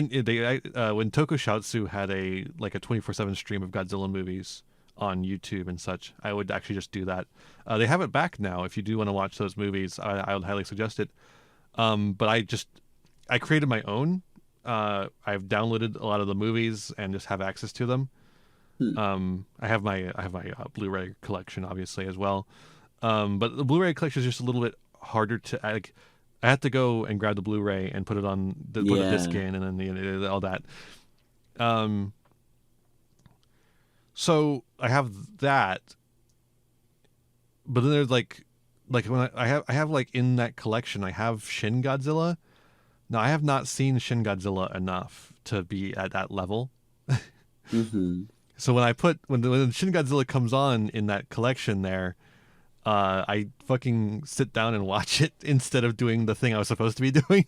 Speaker 1: Tokusatsu had a 24/7 stream of Godzilla movies on YouTube and such. I would actually just do that. They have it back now. If you do want to watch those movies, I would highly suggest it. But I created my own. I've downloaded a lot of the movies and just have access to them.
Speaker 2: Hmm.
Speaker 1: I have my Blu-ray collection obviously as well. But the Blu-ray collection is just a little bit harder to like. I had to go and grab the Blu-ray and put a disc
Speaker 2: Yeah.
Speaker 1: in, and then all that. Um, so I have that, but then there's like when I have like in that collection I have Shin Godzilla. Now I have not seen Shin Godzilla enough to be at that level.
Speaker 2: Mm-hmm.
Speaker 1: So when Shin Godzilla comes on in that collection there, I fucking sit down and watch it instead of doing the thing I was supposed to be doing.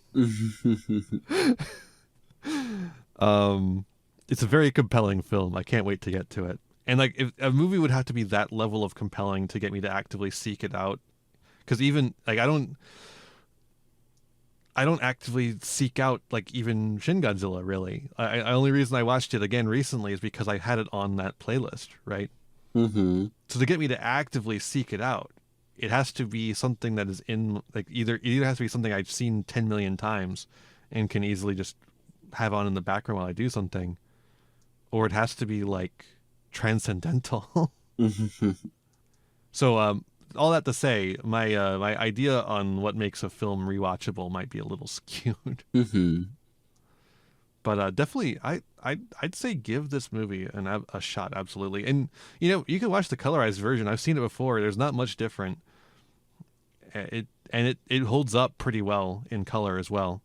Speaker 1: Um, it's a very compelling film. I can't wait to get to it. And like, if a movie would have to be that level of compelling to get me to actively seek it out, because even like I don't actively seek out like even Shin Godzilla really. Only reason I watched it again recently is because I had it on that playlist, right?
Speaker 2: Mm-hmm.
Speaker 1: So to get me to actively seek it out, it has to be something that is in like either has to be something I've seen 10 million times and can easily just have on in the background while I do something, or it has to be like transcendental. So all that to say, my idea on what makes a film rewatchable might be a little skewed.
Speaker 2: Mm-hmm.
Speaker 1: But definitely, I'd say give this movie a shot, absolutely. And you can watch the colorized version. I've seen it before. There's not much different. It holds up pretty well in color as well.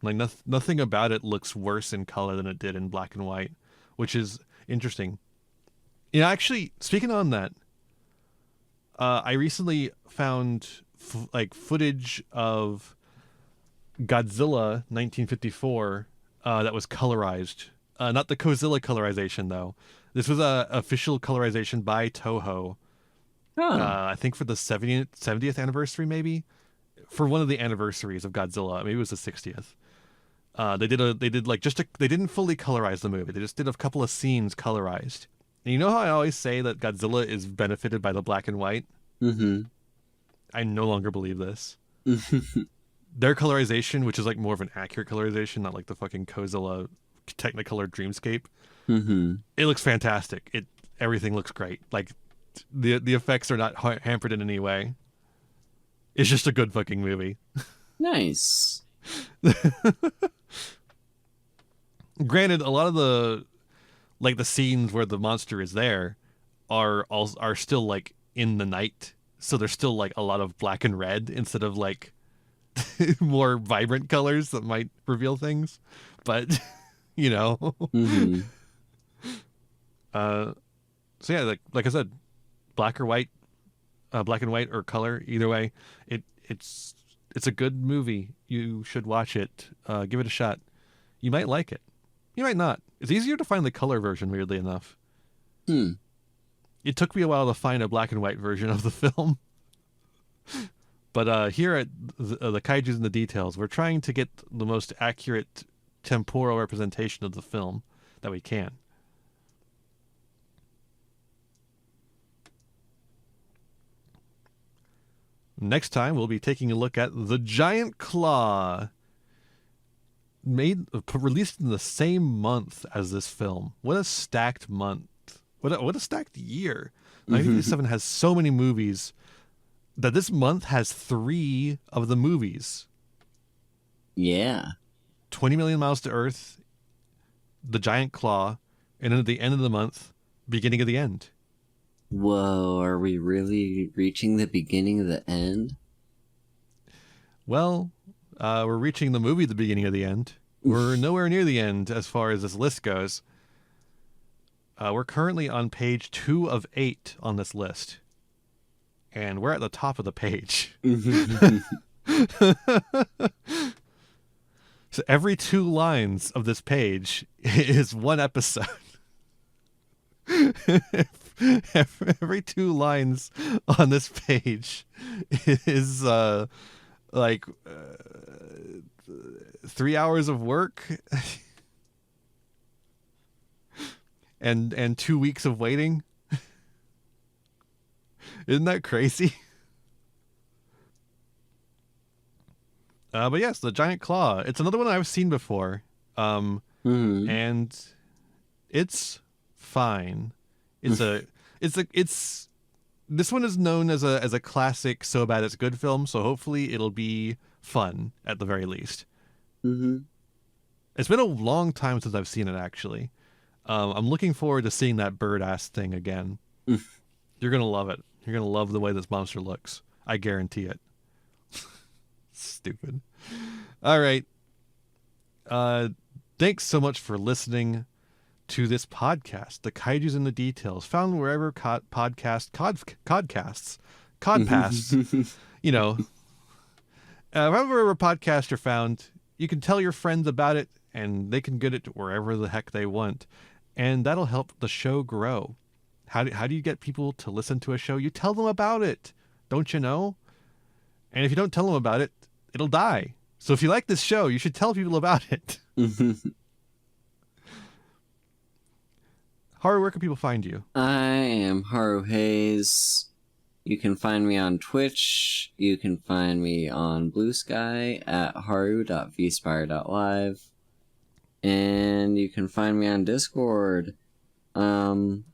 Speaker 1: Like nothing about it looks worse in color than it did in black and white, which is interesting. Actually, speaking on that, I recently found like footage of Godzilla 1954 that was colorized. Not the Godzilla colorization though. This was a official colorization by Toho.
Speaker 2: Huh.
Speaker 1: I think for the 70th anniversary, maybe for one of the anniversaries of Godzilla. Maybe it was the 60th. They didn't fully colorize the movie. They just did a couple of scenes colorized. And you know how I always say that Godzilla is benefited by the black and white?
Speaker 2: Mm-hmm.
Speaker 1: I no longer believe this. Their colorization, which is like more of an accurate colorization, not like the fucking Godzilla Technicolor Dreamscape.
Speaker 2: Mm-hmm.
Speaker 1: It looks fantastic. Everything looks great. Like the effects are not hampered in any way. It's just a good fucking movie.
Speaker 2: Nice.
Speaker 1: Granted, a lot of the scenes where the monster is there are still like in the night, so there's still like a lot of black and red instead of like more vibrant colors that might reveal things. But you know,
Speaker 2: Mm-hmm.
Speaker 1: so yeah, like I said, black or white, black and white or color, either way, it's a good movie. You should watch it. Give it a shot. You might like it. You might not. It's easier to find the color version, weirdly enough.
Speaker 2: Hmm.
Speaker 1: It took me a while to find a black and white version of the film. But here at the Kaijus and the Details, we're trying to get the most accurate temporal representation of the film that we can. Next time, we'll be taking a look at The Giant Claw, released in the same month as this film. What a stacked month. What a stacked year. 1957 has so many movies that this month has 3 of the movies.
Speaker 2: Yeah.
Speaker 1: 20 Million Miles to Earth, The Giant Claw, and then at the end of the month, Beginning of the End.
Speaker 2: Whoa, are we really reaching the beginning of the end?
Speaker 1: Well, we're reaching the movie The Beginning of the End. We're nowhere near the end as far as this list goes. We're currently on page 2 of 8 on this list. And we're at the top of the page. So every 2 lines of this page is one episode. Every 2 lines on this page is 3 hours of work and 2 weeks of waiting. Isn't that crazy? But yes, The Giant Claw. It's another one I've seen before. And it's fine. This one is known as a classic so bad it's good film, so hopefully it'll be fun at the very least. It's been a long time since I've seen it, actually. I'm looking forward to seeing that bird ass thing again. You're gonna love it. You're gonna love the way this monster looks. I guarantee it. Stupid. All right. Thanks so much for listening to this podcast, The Kaijus and the Details, found wherever codcasts, you know, wherever podcasts are found. You can tell your friends about it, and they can get it wherever the heck they want, and that'll help the show grow. How do you get people to listen to a show? You tell them about it, don't you know? And if you don't tell them about it, it'll die. So if you like this show, you should tell people about it. Haru, where can people find you?
Speaker 2: I am Haru Hayes. You can find me on Twitch. You can find me on Blue Sky at haru.vspire.live. And you can find me on Discord. I'm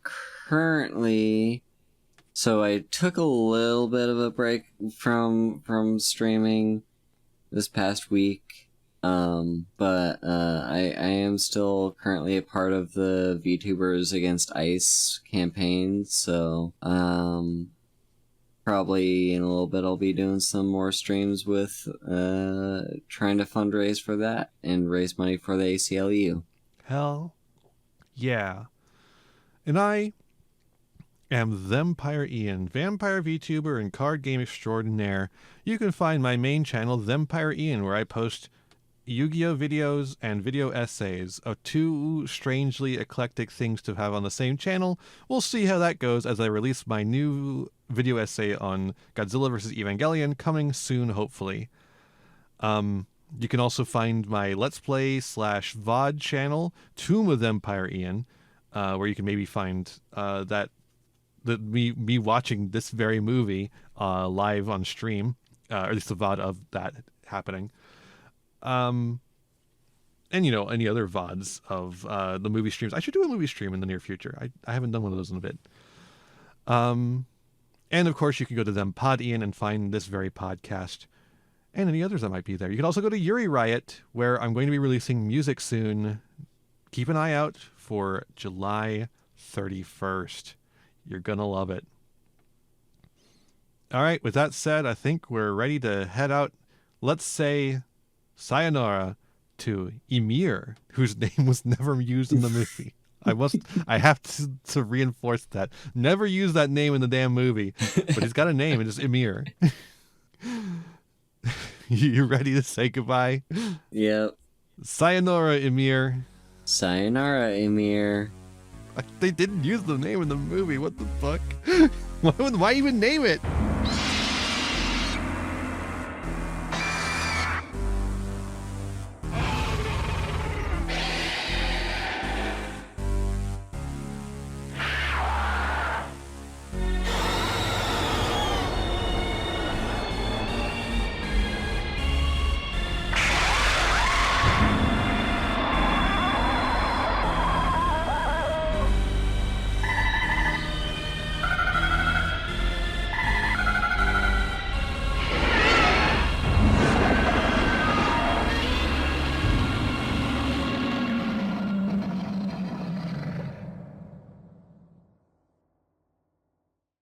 Speaker 2: currently... So I took a little bit of a break from streaming this past week. But I am still currently a part of the VTubers Against Ice campaign, so probably in a little bit I'll be doing some more streams with trying to fundraise for that and raise money for the ACLU.
Speaker 1: Hell yeah. And I am Thempire Ian, vampire VTuber and card game extraordinaire. You can find my main channel, Thempire Ian, where I post Yu-Gi-Oh! Videos and video essays of 2 strangely eclectic things to have on the same channel. We'll see how that goes as I release my new video essay on Godzilla vs. Evangelion, coming soon, hopefully. You can also find my Let's Play / VOD channel, Tomb of Thempire Ian, where you can maybe find me watching this very movie live on stream, or at least the VOD of that happening. And you know, any other VODs of the movie streams. I should do a movie stream in the near future. I haven't done one of those in a bit. And of course, you can go to Thempod Ian and find this very podcast. and any others that might be there. You can also go to Yuri Riot, where I'm going to be releasing music soon. Keep an eye out for July 31st. You're going to love it. All right, with that said, I think we're ready to head out. Let's say sayonara to Ymir, whose name was never used in the movie. I have to reinforce that. Never use that name in the damn movie. But he's got a name, and it's Ymir. You ready to say goodbye?
Speaker 2: Yep.
Speaker 1: Sayonara, Ymir.
Speaker 2: Sayonara, Ymir.
Speaker 1: They didn't use the name in the movie. What the fuck? Why even name it?